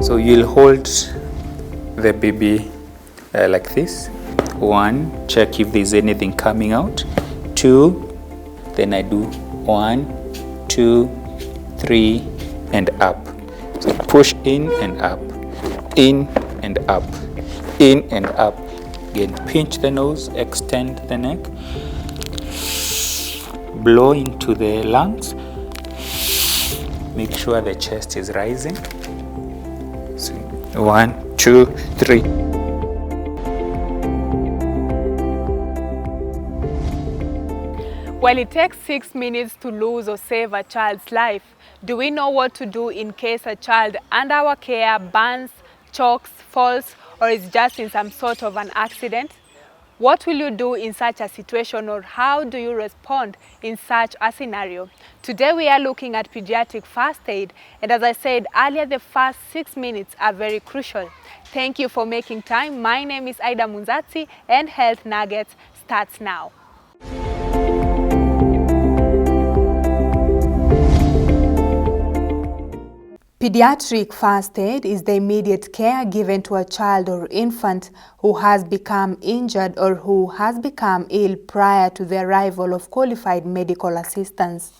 So you'll hold the baby like this. 1, check if there's anything coming out. 2, then I do 1, 2, 3, and up. So push in and up, in and up, in and up. Again, pinch the nose, extend the neck, blow into the lungs. Make sure the chest is rising. So 1, 2, 3. While it takes 6 minutes to lose or save a child's life, do we know what to do in case a child under our care burns, chokes, falls, or is just in some sort of an accident? What will you do in such a situation, or how do you respond in such a scenario? Today we are looking at pediatric first aid, and as I said earlier, the first 6 minutes are very crucial. Thank you for making time. My name is Aida Munzatsi, and Health Nuggets starts now. Pediatric first aid is the immediate care given to a child or infant who has become injured or who has become ill prior to the arrival of qualified medical assistance.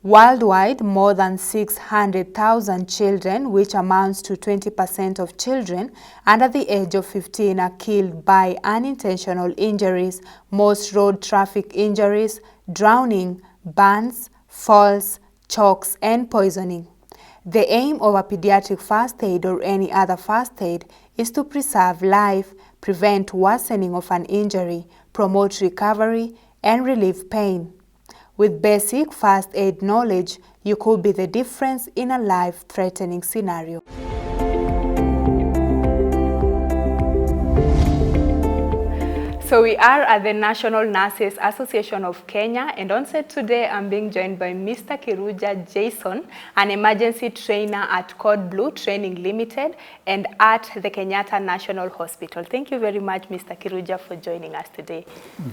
Worldwide, more than 600,000 children, which amounts to 20% of children under the age of 15, are killed by unintentional injuries, most road traffic injuries, drowning, burns, falls, chokes, and poisoning. The aim of a pediatric first aid or any other first aid is to preserve life, prevent worsening of an injury, promote recovery, and relieve pain. With basic first aid knowledge, you could be the difference in a life-threatening scenario. So we are at the National Nurses Association of Kenya, and on set today I'm being joined by Mr. Kiruja Jason, an emergency trainer at Code Blue Training Limited and at the Kenyatta National Hospital. Thank you very much, Mr. Kiruja, for joining us today.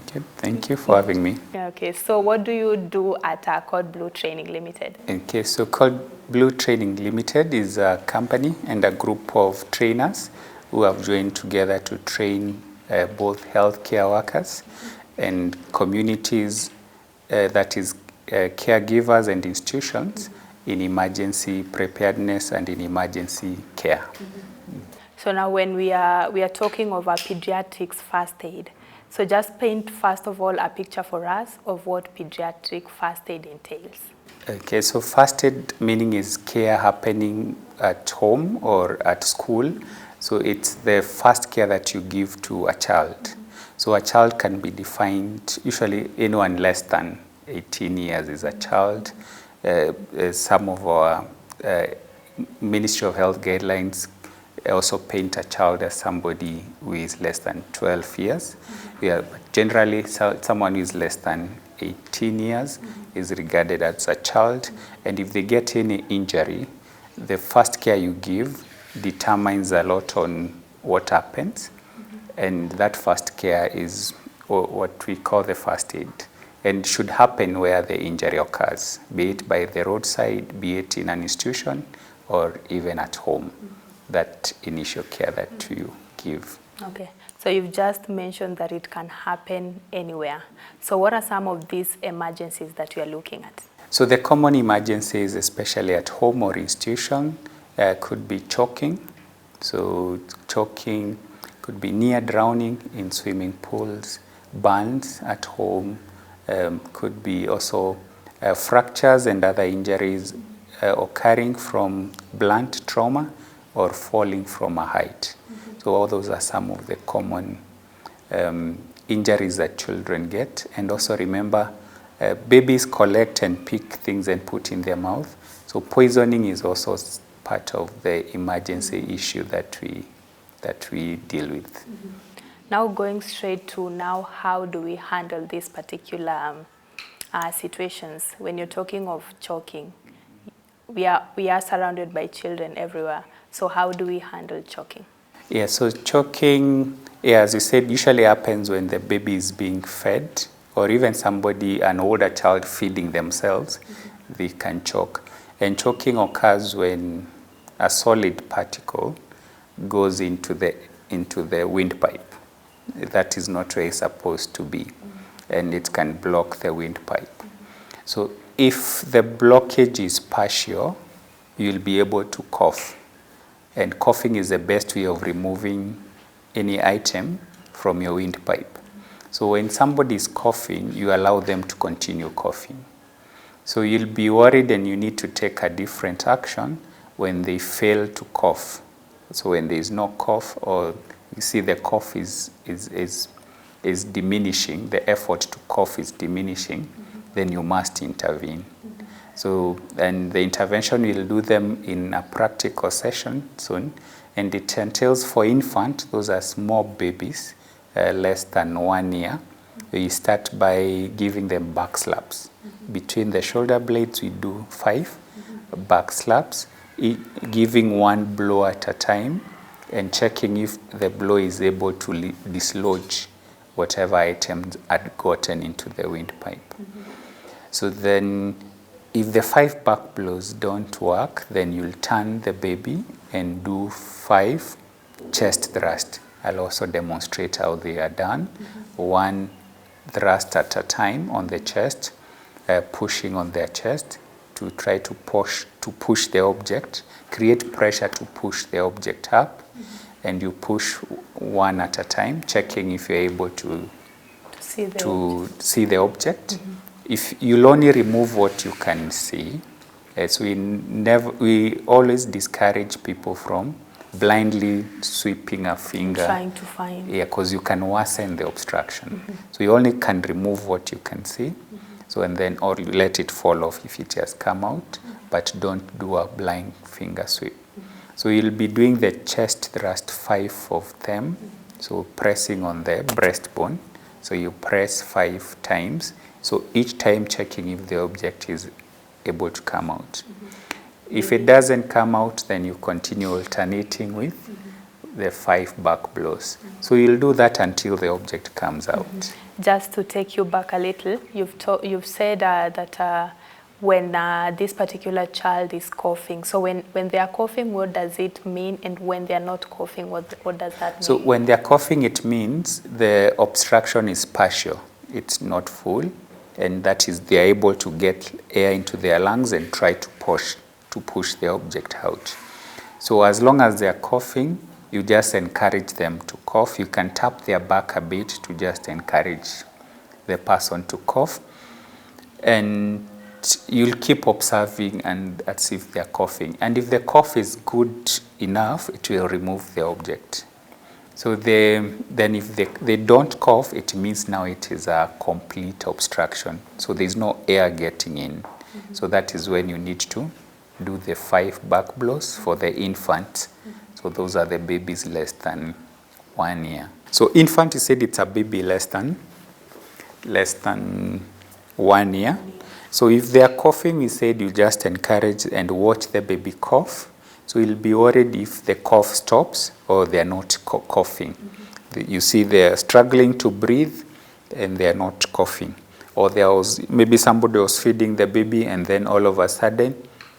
Okay, thank you for having me. Okay, so what do you do at Code Blue Training Limited? Okay, so Code Blue Training Limited is a company and a group of trainers who have joined together to train both healthcare workers and communities, that is caregivers and institutions, in emergency preparedness and in emergency care. So now when we are talking of a pediatrics first aid, so just paint first of all a picture for us of what pediatric first aid entails. Okay, so first aid meaning is care happening at home or at school. So it's the first care that you give to a child. So a child can be defined, usually anyone less than 18 years is a child. Some of our Ministry of Health guidelines also paint a child as somebody who is less than 12 years. Yeah, but generally, someone who is less than 18 years is regarded as a child. And if they get any injury, the first care you give determines a lot on what happens, and that first care is what we call the first aid, and should happen where the injury occurs, be it by the roadside, be it in an institution, or even at home, that initial care that you give. Okay, so you've just mentioned that it can happen anywhere. So what are some of these emergencies that you are looking at? So the common emergencies, especially at home or institution, could be choking. So choking could be near drowning in swimming pools, burns at home, could be also fractures and other injuries occurring from blunt trauma or falling from a height. So all those are some of the common injuries that children get. And also remember, babies collect and pick things and put in their mouth. So poisoning is also part of the emergency issue that we deal with. Now going straight to now, how do we handle these particular situations? When you're talking of choking, we are surrounded by children everywhere. So how do we handle choking? Yeah, so choking, as you said, usually happens when the baby is being fed, or even somebody, an older child feeding themselves, they can choke. And choking occurs when a solid particle goes into the windpipe. That is not where it's supposed to be, and it can block the windpipe. So if the blockage is partial, you'll be able to cough. And coughing is the best way of removing any item from your windpipe. So when somebody is coughing, you allow them to continue coughing. So you'll be worried and you need to take a different action when they fail to cough. So when there is no cough, or you see the cough is diminishing, the effort to cough is diminishing, then you must intervene. So, and the intervention we'll do them in a practical session soon, and it entails for infant, those are small babies, less than 1 year. We start by giving them back slaps. Between the shoulder blades, we do 5 back slaps, giving 1 blow at a time, and checking if the blow is able to dislodge whatever items had gotten into the windpipe. So then, if the 5 back blows don't work, then you'll turn the baby and do 5 chest thrusts. I'll also demonstrate how they are done. 1 thrust at a time on the chest, pushing on their chest to try to push the object, create pressure to push the object up, and you push 1 at a time, checking if you're able to see the object. If you'll only remove what you can see, as we always discourage people from blindly sweeping a finger. Trying to find. Yeah, because you can worsen the obstruction. So you only can remove what you can see. So and then, or you let it fall off if it has come out, but don't do a blind finger sweep. So you'll be doing the chest thrust, 5 of them. So pressing on the breastbone. So you press 5 times. So each time checking if the object is able to come out. If it doesn't come out, then you continue alternating with the 5 back blows. So you'll do that until the object comes out. Just to take you back a little, you've said that when this particular child is coughing, so when they are coughing, what does it mean? And when they are not coughing, what does that mean? So when they're coughing, it means the obstruction is partial. It's not full. And that is, they are able to get air into their lungs and try to push the object out. So as long as they are coughing, you just encourage them to cough. You can tap their back a bit to just encourage the person to cough. And you'll keep observing and see if they're coughing. And if the cough is good enough, it will remove the object. So then if they don't cough, it means now it is a complete obstruction. So there's no air getting in. So that is when you need to do the 5 back blows for the infant. So those are the babies less than 1 year. So infant, you said it's a baby less than 1 year. So if they are coughing, we said you just encourage and watch the baby cough. So you'll be worried if the cough stops or they are not coughing. You see they are struggling to breathe and they are not coughing. Or there was maybe somebody was feeding the baby and then all of a sudden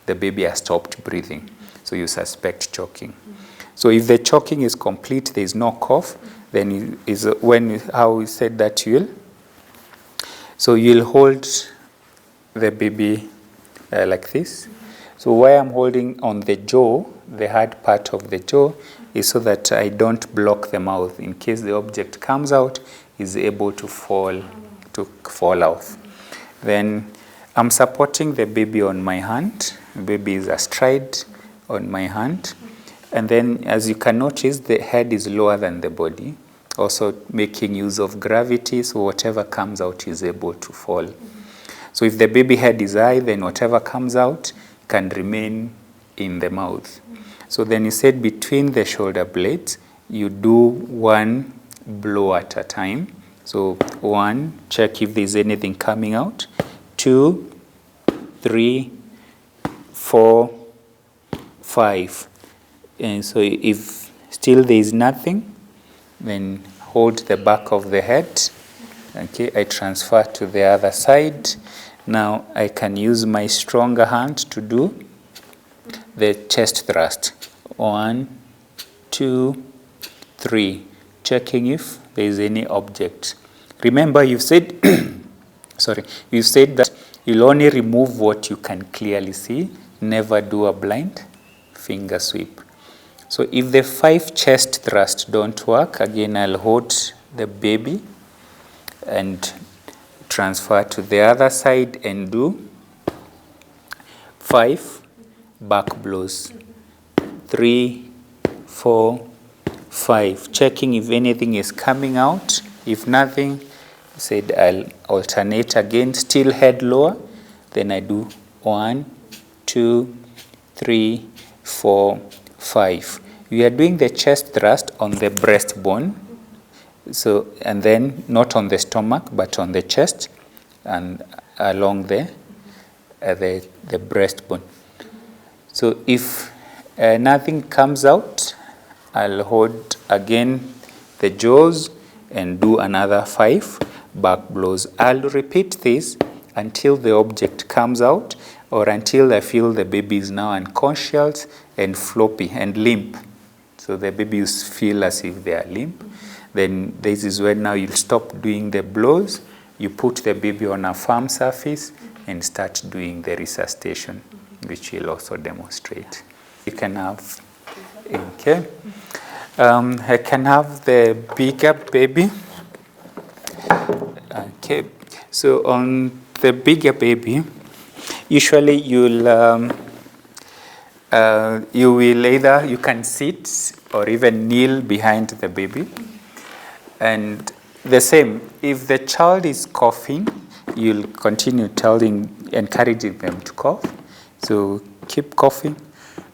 the baby has stopped breathing. So you suspect choking. So if the choking is complete, there is no cough, then how we said that you'll hold the baby like this. So why I'm holding on the jaw, the hard part of the jaw, is so that I don't block the mouth. In case the object comes out, is able to fall off. Then I'm supporting the baby on my hand. The baby is astride on my hand. And then, as you can notice, the head is lower than the body, also making use of gravity, so whatever comes out is able to fall. So if the baby head is high, then whatever comes out can remain in the mouth. So then you said between the shoulder blades, you do 1 blow at a time. So 1, check if there's anything coming out. 2, 3, 4, 5. And so if still there is nothing, then hold the back of the head. Okay, I transfer to the other side. Now I can use my stronger hand to do the chest thrust. 1, 2, 3. Checking if there is any object. Remember, you've said, you said that you'll only remove what you can clearly see. Never do a blind finger sweep. So if the 5 chest thrusts don't work, again I'll hold the baby and transfer to the other side and do 5 back blows. 3, 4, 5. Checking if anything is coming out. If nothing, said I'll alternate again, still head lower. Then I do 1, 2, 3, 4, 5. We are doing the chest thrust on the breastbone. So, and then not on the stomach, but on the chest and along the breastbone. So if nothing comes out, I'll hold again the jaws and do another 5 back blows. I'll repeat this until the object comes out or until I feel the baby is now unconscious and floppy and limp. So the babies feel as if they are limp. Then this is when now you'll stop doing the blows. You put the baby on a firm surface and start doing the resuscitation, which we'll also demonstrate. You can have, okay. I can have the bigger baby. Okay, so on the bigger baby, usually you'll you will either, you can sit or even kneel behind the baby. And the same, if the child is coughing, you'll continue encouraging them to cough. So keep coughing.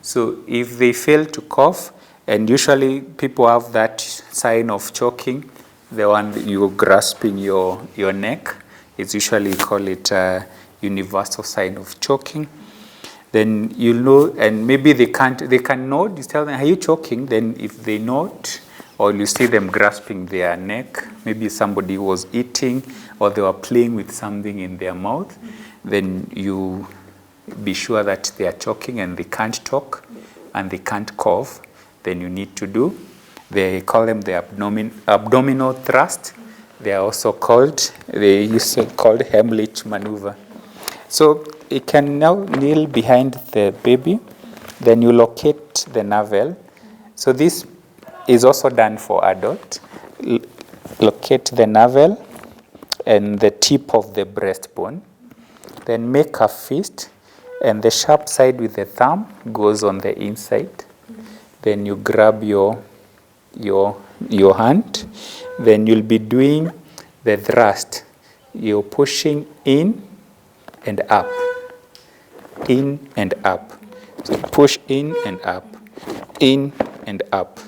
So if they fail to cough, and usually people have that sign of choking, the one that you're grasping your neck, it's usually call it a universal sign of choking. Then you'll know, and maybe they can nod, you tell them, are you choking? Then if they nod, or you see them grasping their neck, maybe somebody was eating or they were playing with something in their mouth, then you be sure that they are choking and they can't talk and they can't cough. Then you need to do, they call them the abdominal thrust. They are also called, they used to call Heimlich maneuver. So you can now kneel behind the baby, then you locate the navel. So this is also done for adult. Locate the navel and the tip of the breastbone. Then make a fist, and the sharp side with the thumb goes on the inside. Then you grab your hand. Then you'll be doing the thrust. You're pushing in and up, in and up. So push in and up, in and up,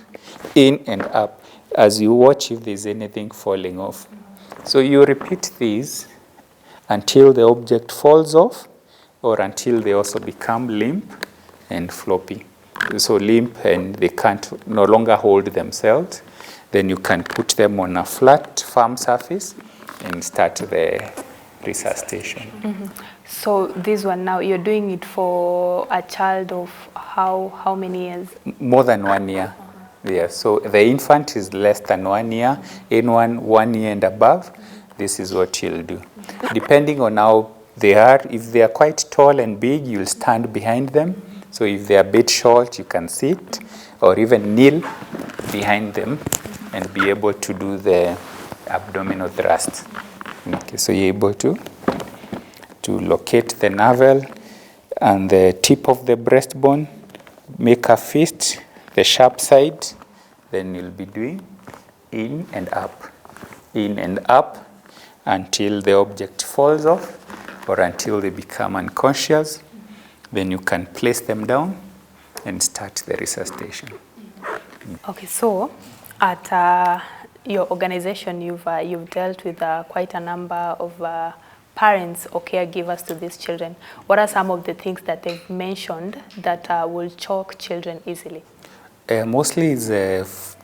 in and up, as you watch if there's anything falling off. So you repeat these until the object falls off or until they also become limp and floppy. So limp and they can't no longer hold themselves. Then you can put them on a flat, firm surface and start the resuscitation. Mm-hmm. So this one now, you're doing it for a child of how many years? More than 1 year. Yeah, so the infant is less than 1 year. Anyone 1 year and above, this is what you'll do. Depending on how they are, if they are quite tall and big, you'll stand behind them. So if they are a bit short, you can sit or even kneel behind them and be able to do the abdominal thrust. Okay, so you're able to locate the navel and the tip of the breastbone, make a fist, the sharp side, then you'll be doing in and up until the object falls off or until they become unconscious. Then you can place them down and start the resuscitation. Okay, so at your organization, you've dealt with quite a number of parents or caregivers to these children. What are some of the things that they've mentioned that will choke children easily? Mostly it's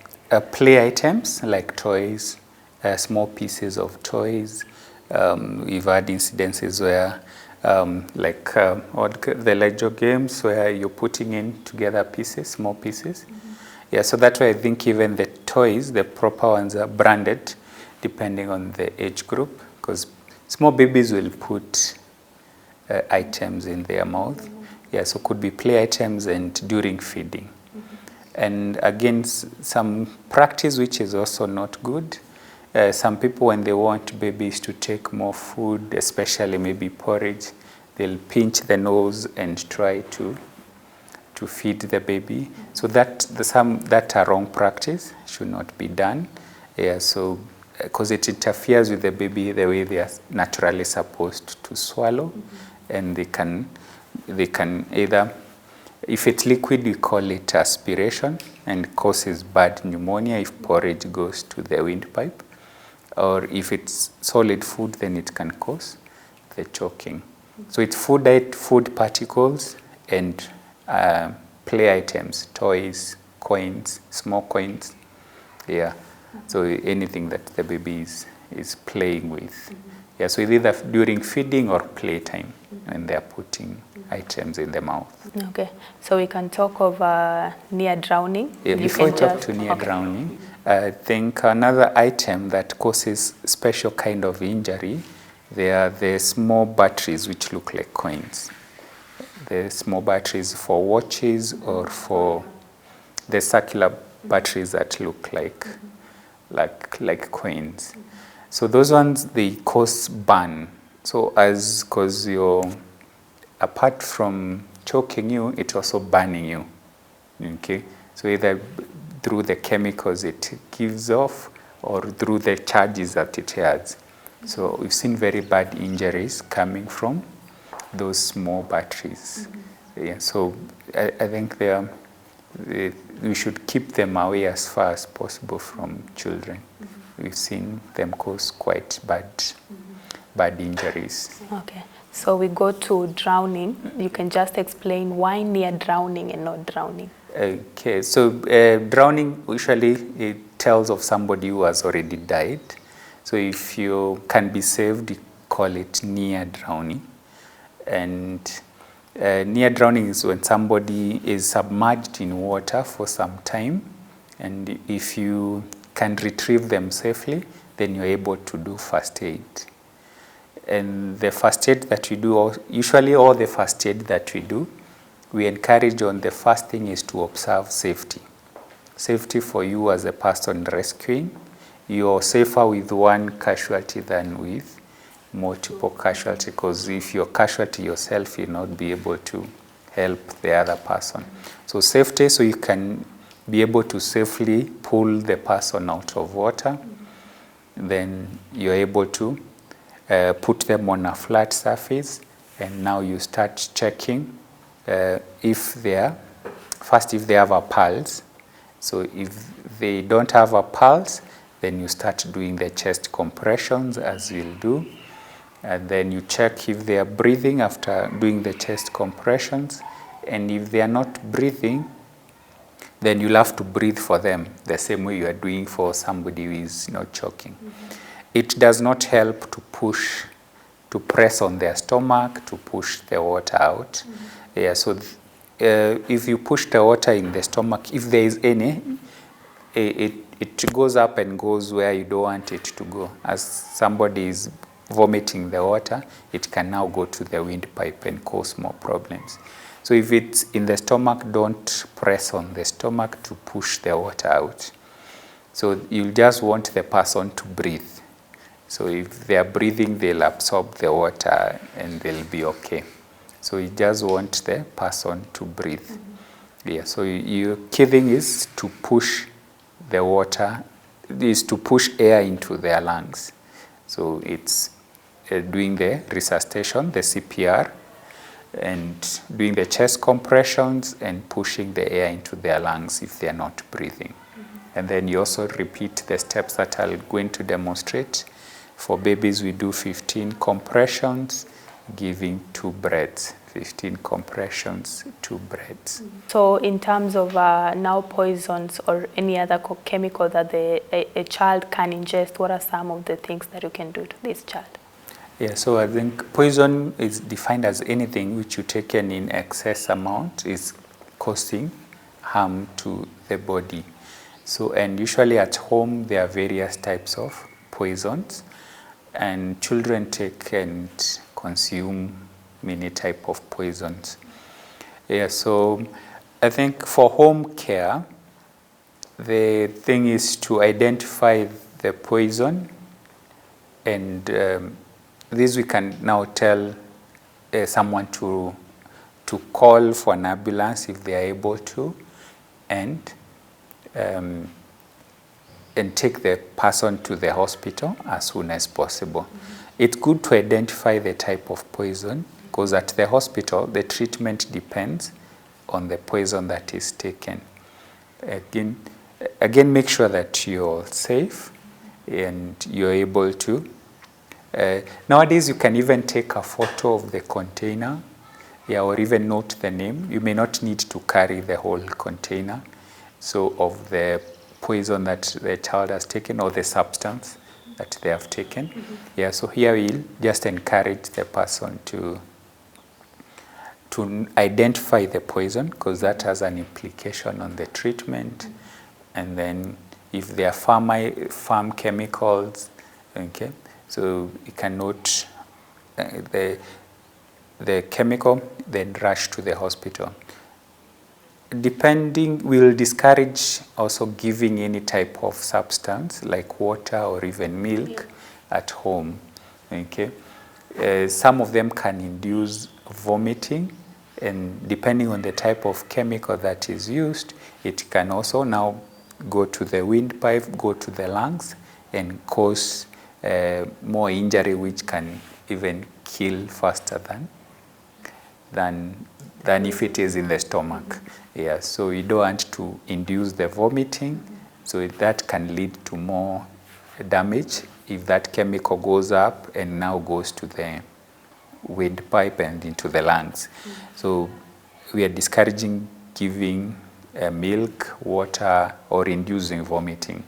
play items like toys, small pieces of toys. We've had incidences where the Lego games where you're putting in together pieces, small pieces. Yeah, so that's why I think even the toys, the proper ones, are branded depending on the age group, because small babies will put items in their mouth. Yeah, so could be play items and during feeding. And again, some practice which is also not good. Some people, when they want babies to take more food, especially maybe porridge, they'll pinch the nose and try to feed the baby. So that a wrong practice, should not be done. Yeah, so because it interferes with the baby the way they are naturally supposed to swallow, and they can either, if it's liquid, we call it aspiration and causes bad pneumonia if porridge goes to the windpipe, or if it's solid food, then it can cause the choking. So it's food particles and play items, toys, coins, small coins. Yeah. So anything that the baby is playing with. Yeah, so either during feeding or playtime when they're putting items in the mouth. Okay, so we can talk of near drowning. Yeah, before we talk to near drowning, I think another item that causes special kind of injury, they are the small batteries which look like coins. The small batteries for watches, or for the circular batteries that look like coins. So those ones, they cause burn. So because apart from choking you, it's also burning you. Okay, so either through the chemicals it gives off or through the charges that it has. So we've seen very bad injuries coming from those small batteries. Yeah, so I think we should keep them away as far as possible from children. We've seen them cause quite bad injuries. Okay, so we go to drowning. You can just explain why near drowning and not drowning. Okay, so drowning, usually it tells of somebody who has already died. So if you can be saved, you call it near drowning. And near drowning is when somebody is submerged in water for some time, and if you can retrieve them safely, then you're able to do first aid. And the first aid that we do, usually all the first aid that we do, we encourage on the first thing is to observe safety. Safety for you as a person rescuing. You're safer with one casualty than with multiple casualty, because if you're casualty yourself, you'll not be able to help the other person. So safety, so you can be able to safely pull the person out of water. Then you're able to put them on a flat surface, and now you start checking if they have a pulse. So if they don't have a pulse, then you start doing the chest compressions, as you'll do. And then you check if they are breathing after doing the chest compressions. And if they are not breathing, then you'll have to breathe for them the same way you are doing for somebody who is not choking. It does not help to press on their stomach to push the water out. Yeah, so if you push the water in the stomach, if there is any, it goes up and goes where you don't want it to go. As somebody is vomiting the water, it can now go to the windpipe and cause more problems. So if it's in the stomach, don't press on the stomach to push the water out. So you just want the person to breathe. So if they are breathing, they'll absorb the water and they'll be okay. So you just want the person to breathe. Yeah, so your key thing is to push the water, is to push air into their lungs. So it's doing the resuscitation, the CPR, and doing the chest compressions and pushing the air into their lungs if they are not breathing. And then you also repeat the steps that I'm going to demonstrate. For babies, we do 15 compressions, giving 2 breaths. 15 compressions, 2 breaths. So in terms of now poisons or any other chemical that a child can ingest, what are some of the things that you can do to this child? Yeah, so I think poison is defined as anything which you taken in excess amount is causing harm to the body. So, and usually at home there are various types of poisons, and children take and consume many type of poisons. Yeah, so I think for home care, the thing is to identify the poison, and this we can now tell someone to call for an ambulance if they are able to, and take the person to the hospital as soon as possible. It's good to identify the type of poison, because at the hospital the treatment depends on the poison that is taken. Again, make sure that you're safe and you're able to. Nowadays you can even take a photo of the container, yeah, or even note the name. You may not need to carry the whole container, so of the poison that the child has taken or the substance that they have taken. Yeah, so here we'll just encourage the person to identify the poison, because that has an implication on the treatment. And then if there are farm chemicals, okay, so you can note the chemical, then rush to the hospital. We'll discourage also giving any type of substance like water or even milk at home. Okay, some of them can induce vomiting, and depending on the type of chemical that is used, it can also now go to the windpipe, go to the lungs, and cause more injury, which can even kill faster than if it is in the stomach. Yeah, so you don't want to induce the vomiting, so that can lead to more damage if that chemical goes up and now goes to the windpipe and into the lungs. So we are discouraging giving milk, water, or inducing vomiting.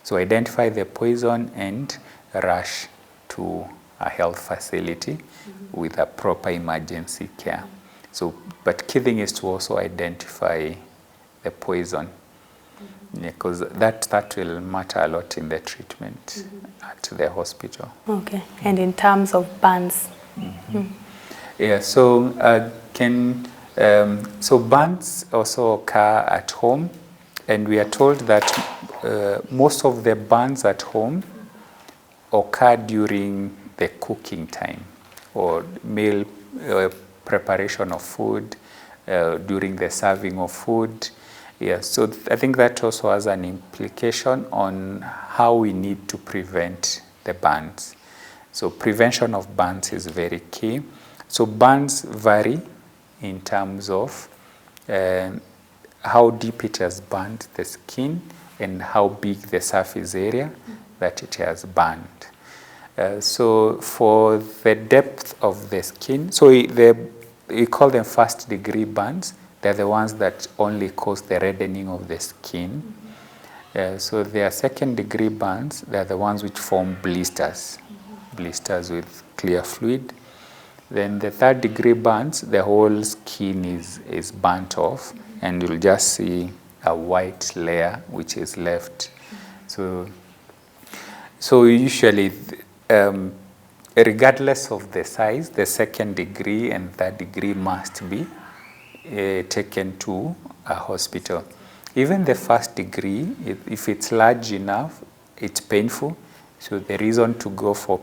So identify the poison and rush to a health facility with a proper emergency care. So, but key thing is to also identify the poison, because that will matter a lot in the treatment at the hospital. Okay, and in terms of burns? Yeah, so so burns also occur at home, and we are told that most of the burns at home occur during the cooking time or meal preparation of food, during the serving of food. Yeah, so I think that also has an implication on how we need to prevent the burns. So prevention of burns is very key. So burns vary in terms of how deep it has burned the skin and how big the surface area that it has burned. So for the depth of the skin, so we call them first degree burns. They're the ones that only cause the reddening of the skin. So there are second degree burns. They're the ones which form blisters, blisters with clear fluid. Then the third degree burns, the whole skin is burnt off, and you'll just see a white layer which is left. So usually, regardless of the size, the second degree and third degree must be taken to a hospital. Even the first degree, if it's large enough, it's painful. So the reason to go for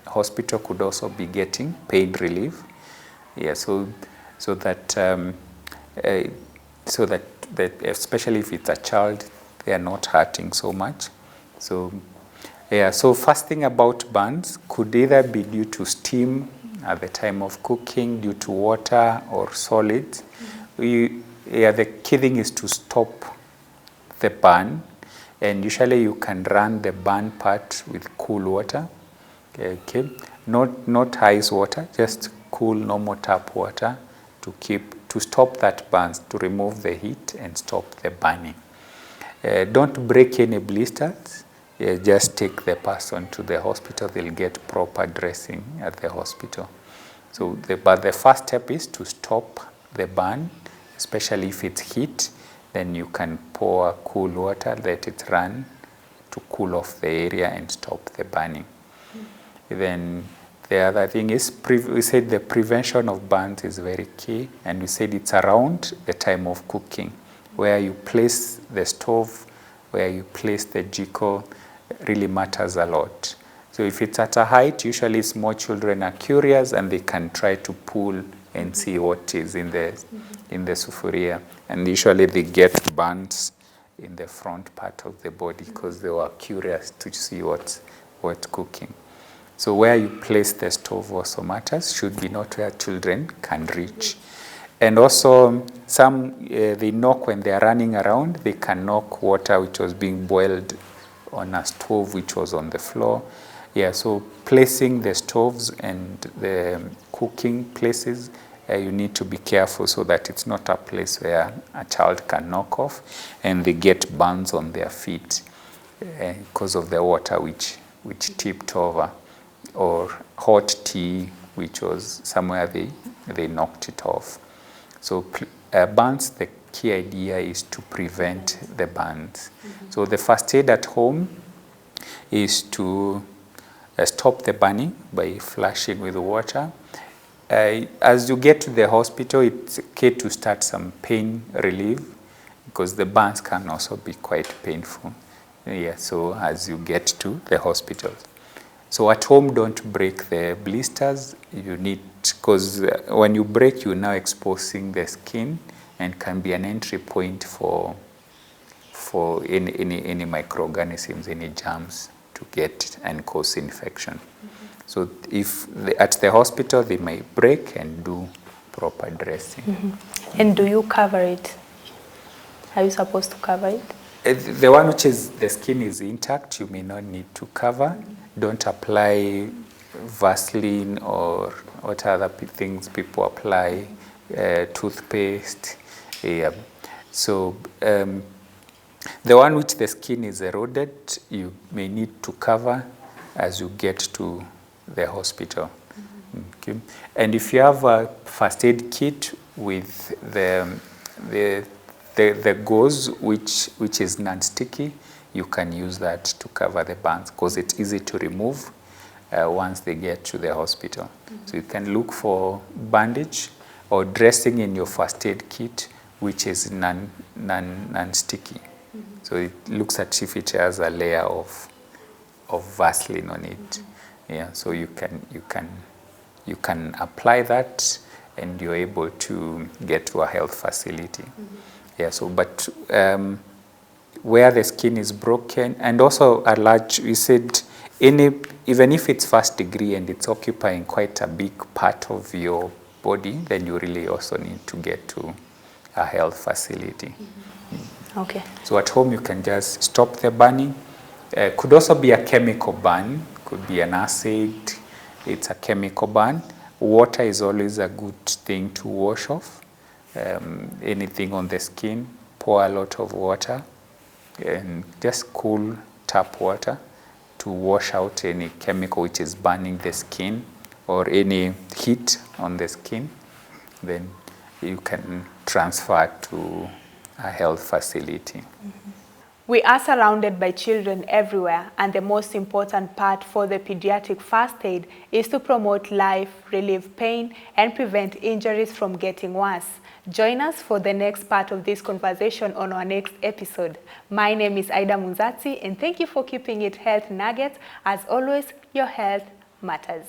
hospital could also be getting pain relief. Yeah, so that especially if it's a child, they are not hurting so much. So yeah, so first thing about burns could either be due to steam at the time of cooking, due to water or solids. The key thing is to stop the burn, and usually you can run the burn part with cool water. Okay, not ice water, just cool normal tap water to stop that burn, to remove the heat and stop the burning. Don't break any blisters. just take the person to the hospital. They'll get proper dressing at the hospital. So, but the first step is to stop the burn, especially if it's heat. Then you can pour cool water, let it run to cool off the area and stop the burning. Then the other thing is, we said the prevention of burns is very key, and we said it's around the time of cooking, where you place the stove, where you place the jiko, really matters a lot. So if it's at a height, usually small children are curious and they can try to pull and see what is in the sufuria, and usually they get burns in the front part of the body because they were curious to see what's cooking. So where you place the stove also matters, should be not where children can reach. And also some, they knock when they are running around, they can knock water which was being boiled on a stove which was on the floor. Yeah, so placing the stoves and the cooking places, you need to be careful so that it's not a place where a child can knock off and they get burns on their feet because of the water which tipped over, or hot tea which was somewhere they knocked it off. So burns, the key idea is to prevent the burns. So the first aid at home is to stop the burning by flushing with water. As you get to the hospital, it's okay to start some pain relief because the burns can also be quite painful. Yeah, so as you get to the hospital. So at home, don't break the blisters. You need, because when you break, you're now exposing the skin and can be an entry point for any microorganisms, any germs to get and cause infection. So if at the hospital, they may break and do proper dressing. And do you cover it? Are you supposed to cover it? The one which is the skin is intact, you may not need to cover. Don't apply Vaseline or what other things people apply, toothpaste. Yeah. So the one which the skin is eroded, you may need to cover as you get to the hospital. Okay. And if you have a first aid kit with the gauze which is non-sticky, you can use that to cover the burns because it's easy to remove once they get to the hospital. So you can look for bandage or dressing in your first aid kit which is non-sticky. So it looks as if it has a layer of Vaseline on it. Yeah, so you can apply that and you're able to get to a health facility. Yeah, so but where the skin is broken, and also a large, we said, even if it's first degree and it's occupying quite a big part of your body, then you really also need to get to a health facility. Okay. So at home you can just stop the burning. Could also be a chemical burn, could be an acid, it's a chemical burn. Water is always a good thing to wash off. Anything on the skin, pour a lot of water and just cool tap water to wash out any chemical which is burning the skin or any heat on the skin. Then you can transfer to a health facility. We are surrounded by children everywhere, and the most important part for the pediatric first aid is to promote life, relieve pain, and prevent injuries from getting worse. Join us for the next part of this conversation on our next episode. My name is Aida Munzatsi, and thank you for keeping it Health Nuggets. As always, your health matters.